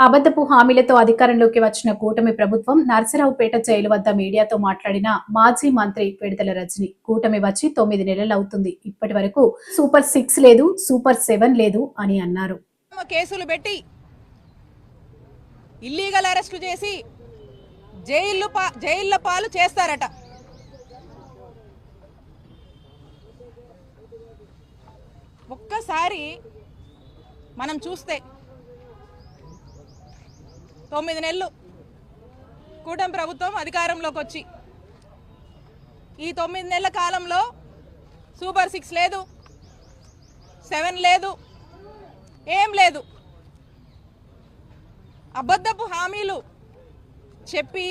అబద్ధపు హామీలతో అధికారంలోకి వచ్చిన కూటమి ప్రభుత్వం నర్సరావుపేట జైలు వద్ద మీడియాతో మాట్లాడిన మాజీ మంత్రి విడుదల రజని కూటమి వచ్చి 9 నెలలవుతుంది. ఇప్పటి వరకు సూపర్ 6 లేదు, సూపర్ 7 లేదు అని అన్నారు. కేసులు పెట్టి ఇల్లీగల్ అరెస్టు చేసి జైళ్ళ పాలు చేస్తారట. ఒక్కసారి మనం చూస్తే 9 నెలలు కూటమి ప్రభుత్వం అధికారంలోకి వచ్చి ఈ 9 నెలల కాలంలో సూపర్ 6 లేదు, 7 లేదు, ఏం లేదు. అబద్ధపు హామీలు చెప్పి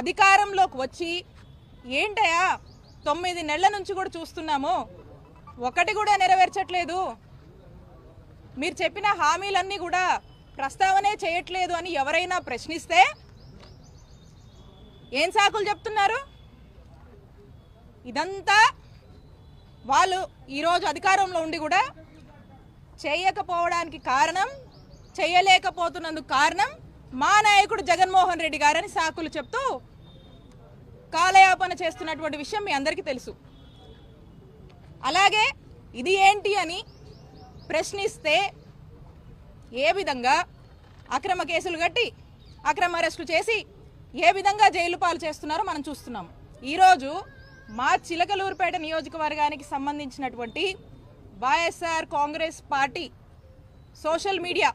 అధికారంలోకి వచ్చి ఏంటయా 9 నెలల నుంచి కూడా చూస్తున్నాము, ఒకటి కూడా నెరవేర్చట్లేదు, మీరు చెప్పిన హామీలన్నీ కూడా ప్రస్తావనే చేయట్లేదు అని ఎవరైనా ప్రశ్నిస్తే ఏం సాకులు చెప్తున్నారు? ఇదంతా వాళ్ళు ఈరోజు అధికారంలో ఉండి కూడా చేయకపోవడానికి కారణం, చేయలేకపోతున్నందుకు కారణం మా నాయకుడు జగన్మోహన్ రెడ్డి గారని సాకులు చెప్తూ కాలయాపన చేస్తున్నటువంటి విషయం మీ అందరికీ తెలుసు. అలాగే ఇది ఏంటి అని ప్రశ్నిస్తే ఏ విధంగా అక్రమ కేసులు కట్టి అక్రమ అరెస్టులు చేసి ఏ విధంగా జైలు పాలు చేస్తున్నారో మనం చూస్తున్నాం. ఈరోజు మా చిలకలూరుపేట నియోజకవర్గానికి సంబంధించినటువంటి YSR Congress party social media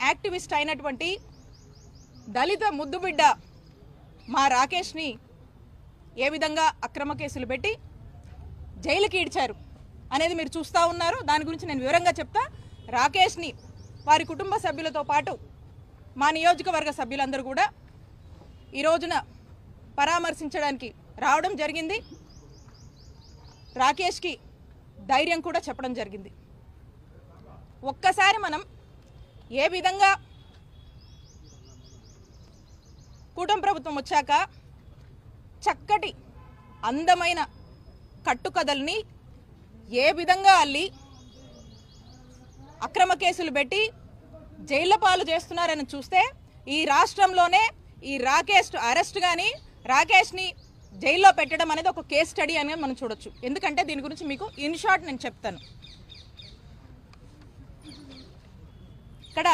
activist అయినటువంటి దళిత ముద్దుబిడ్డ మా రాకేష్ని ఏ విధంగా అక్రమ కేసులు పెట్టి జైలుకి ఈడ్చారు అనేది మీరు చూస్తూ ఉన్నారు. దాని గురించి నేను వివరంగా చెప్తా. రాకేష్ని వారి కుటుంబ సభ్యులతో పాటు మా నియోజకవర్గ సభ్యులందరూ కూడా ఈ రోజున పరామర్శించడానికి రావడం జరిగింది. రాకేష్కి ధైర్యం కూడా చెప్పడం జరిగింది. ఒక్కసారి మనం ఏ విధంగా కూటమి ప్రభుత్వం వచ్చాక చక్కటి అందమైన కట్టుకథల్ని ఏ విధంగా అల్లి అక్రమ కేసులు పెట్టి జైళ్ల పాలు చేస్తున్నారని చూస్తే ఈ రాష్ట్రంలోనే ఈ రాకేష్ అరెస్ట్ కానీ రాకేష్ని జైల్లో పెట్టడం అనేది ఒక కేస్ స్టడీ అనేది మనం చూడొచ్చు. ఎందుకంటే దీని గురించి మీకు ఇన్ షార్ట్ నేను చెప్తాను. ఇక్కడ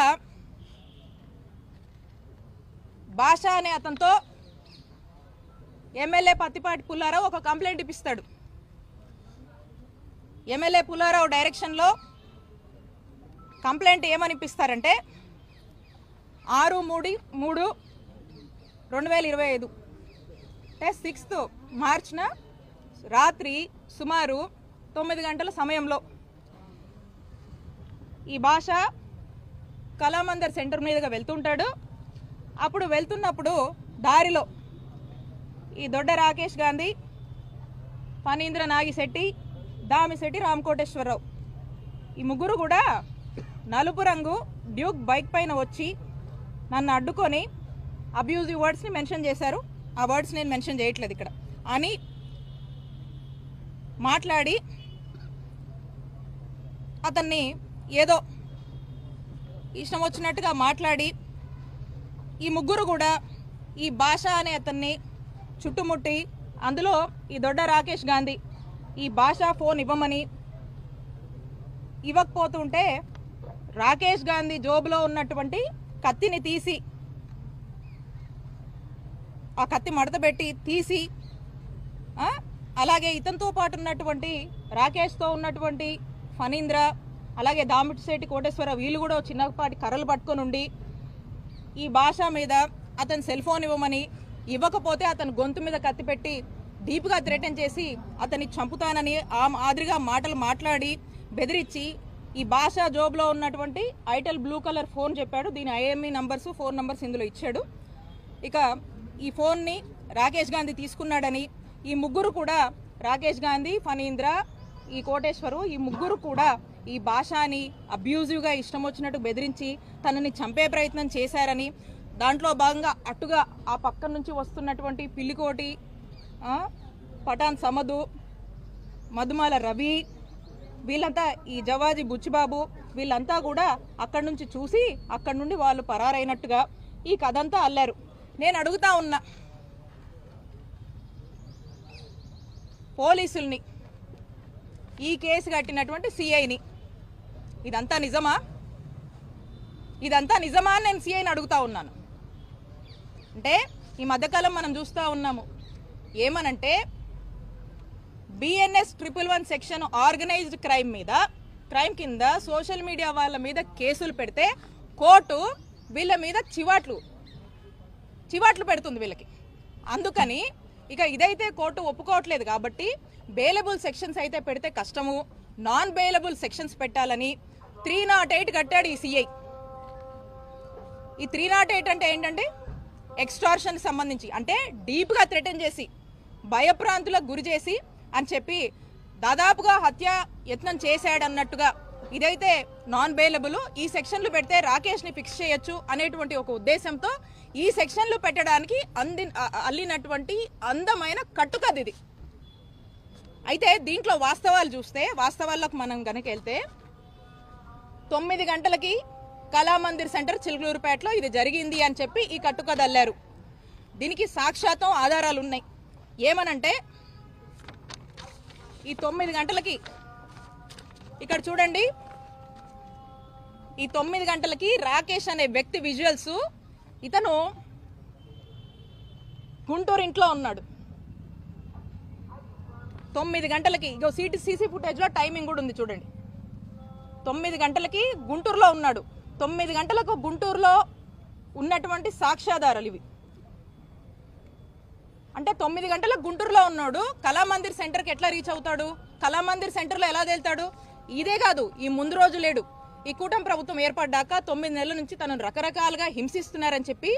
భాష అనే అతనితో ఎమ్మెల్యే పత్తిపాటి పుల్లారావు ఒక కంప్లైంట్ ఇప్పిస్తాడు. ఎమ్మెల్యే పుల్లారావు డైరెక్షన్లో కంప్లైంట్ ఏమని ఇప్పిస్తారంటే 6/3/2025 అంటే 6th మార్చ్న రాత్రి సుమారు 9 గంటల సమయంలో ఈ భాష కళామందర్ సెంటర్ మీదుగా వెళ్తుంటాడు. అప్పుడు వెళ్తున్నప్పుడు దారిలో ఈ దొడ్డ రాకేష్ గాంధీ, ఫణీంద్ర నాగిశెట్టి, దామిశెట్టి రామకోటేశ్వరరావు ఈ ముగ్గురు కూడా నలుపు రంగు డ్యూక్ బైక్ పైన వచ్చి నన్ను అడ్డుకొని అబ్యూజివ్ వర్డ్స్ని మెన్షన్ చేశారు. ఆ వర్డ్స్ నేను మెన్షన్ చేయట్లేదు ఇక్కడ అని మాట్లాడి అతన్ని ఏదో ఇష్టం వచ్చినట్టుగా మాట్లాడి ఈ ముగ్గురు కూడా ఈ భాష అనే అతన్ని చుట్టుముట్టి అందులో ఈ దొడ్డ రాకేష్ గాంధీ ఈ భాష ఫోన్ ఇవ్వమని ఇవ్వకపోతుంటే రాకేష్ గాంధీ జోబులో ఉన్నటువంటి కత్తిని తీసి ఆ కత్తి మడతపెట్టి తీసి అలాగే ఇతనితో పాటు ఉన్నటువంటి రాకేష్తో ఉన్నటువంటి ఫణీంద్ర అలాగే దామిశెట్టి కోటేశ్వర వీళ్ళు కూడా చిన్నపాటి కర్రలు పట్టుకొని ఉండి ఈ భాష మీద అతని సెల్ ఫోన్ ఇవ్వమని, ఇవ్వకపోతే అతని గొంతు మీద కత్తి పెట్టి డీప్గా థ్రెటన్ చేసి అతన్ని చంపుతానని ఆ మాదిరిగా మాటలు మాట్లాడి బెదిరించి ఈ భాష జోబ్లో ఉన్నటువంటి ఐటెల్ బ్లూ కలర్ ఫోన్ చెప్పాడు. దీని ఐఎంఈ నంబర్స్, ఫోన్ నంబర్స్ ఇందులో ఇచ్చాడు. ఇక ఈ ఫోన్ని రాకేష్ గాంధీ తీసుకున్నాడని ఈ ముగ్గురు కూడా రాకేష్ గాంధీ, ఫణీంద్ర, ఈ కోటేశ్వరు ఈ ముగ్గురు కూడా ఈ భాషని అబ్యూజివ్గా ఇష్టం వచ్చినట్టు బెదిరించి తనని చంపే ప్రయత్నం చేశారని, దాంట్లో భాగంగా అటుగా ఆ పక్క నుంచి వస్తున్నటువంటి పిల్లికోటి, పఠాన్ సమదు, మధుమాల రవి, వీళ్ళంతా ఈ జవాజీ బుచ్చిబాబు వీళ్ళంతా కూడా అక్కడి నుంచి చూసి అక్కడి నుండి వాళ్ళు పరారైనట్టుగా ఈ కథ అంతా అల్లారు. నేను అడుగుతా ఉన్నా పోలీసుల్ని, ఈ కేసు కట్టినటువంటి సిఐని, ఇదంతా నిజమా? ఇదంతా నిజమా అని నేను సిఐని అడుగుతా ఉన్నాను. అంటే ఈ మధ్యకాలం మనం చూస్తూ ఉన్నాము ఏమనంటే BNS 111 సెక్షన్ ఆర్గనైజ్డ్ క్రైమ్ కింద సోషల్ మీడియా వాళ్ళ మీద కేసులు పెడితే కోర్టు వీళ్ళ మీద చివాట్లు పెడుతుంది వీళ్ళకి. అందుకని ఇక ఇదైతే కోర్టు ఒప్పుకోవట్లేదు కాబట్టి బెయిలబుల్ సెక్షన్స్ అయితే పెడితే కష్టము, నాన్ బెయిలబుల్ సెక్షన్స్ పెట్టాలని 308 కట్టాడు ఈ సిఐ. ఈ 308 అంటే ఏంటంటే ఎక్స్టార్షన్ సంబంధించి, అంటే డీప్గా థ్రెటన్ చేసి భయప్రాంతులకు గురి చేసి అని చెప్పి దాదాపుగా హత్య యత్నం చేశాడన్నట్టుగా ఇదైతే నాన్ బెయిలబుల్. ఈ సెక్షన్లు పెడితే రాకేష్ని ఫిక్స్ చేయొచ్చు అనేటువంటి ఒక ఉద్దేశంతో ఈ సెక్షన్లు పెట్టడానికి అల్లినటువంటి అందమైన కట్టుకథ ఇది. అయితే దీంట్లో వాస్తవాలు చూస్తే, వాస్తవాలకు మనం కనుక వెళ్తే 9 గంటలకి కళామందిర్ సెంటర్ చిలుకలూరుపేటలో ఇది జరిగింది అని చెప్పి ఈ కట్టుకథ అల్లారు. దీనికి సాక్షాత్తం ఆధారాలు ఉన్నాయి. ఏమనంటే ఈ 9 గంటలకి ఇక్కడ చూడండి, ఈ 9 గంటలకి రాకేష్ అనే వ్యక్తి విజువల్స్, ఇతను గుంటూరు ఇంట్లో ఉన్నాడు. 9 గంటలకి ఇగో సీసీ ఫుటేజ్లో టైమింగ్ కూడా ఉంది చూడండి. 9 గంటలకి గుంటూరులో ఉన్నాడు. 9 గంటలకు గుంటూరులో ఉన్నటువంటి సాక్ష్యాధారాలు ఇవి. అంటే 9 గంటలకు గుంటూరులో ఉన్నాడు, కళామందిర్ సెంటర్కి ఎట్లా రీచ్ అవుతాడు? కళామందిర్ సెంటర్లో ఎలా తేలుతాడు? ఇదే కాదు, ఈ ముందు రోజు లేడు. ఈ కూటమి ప్రభుత్వం ఏర్పడ్డాక 9 నెలల నుంచి తనను రకరకాలుగా హింసిస్తున్నారని చెప్పి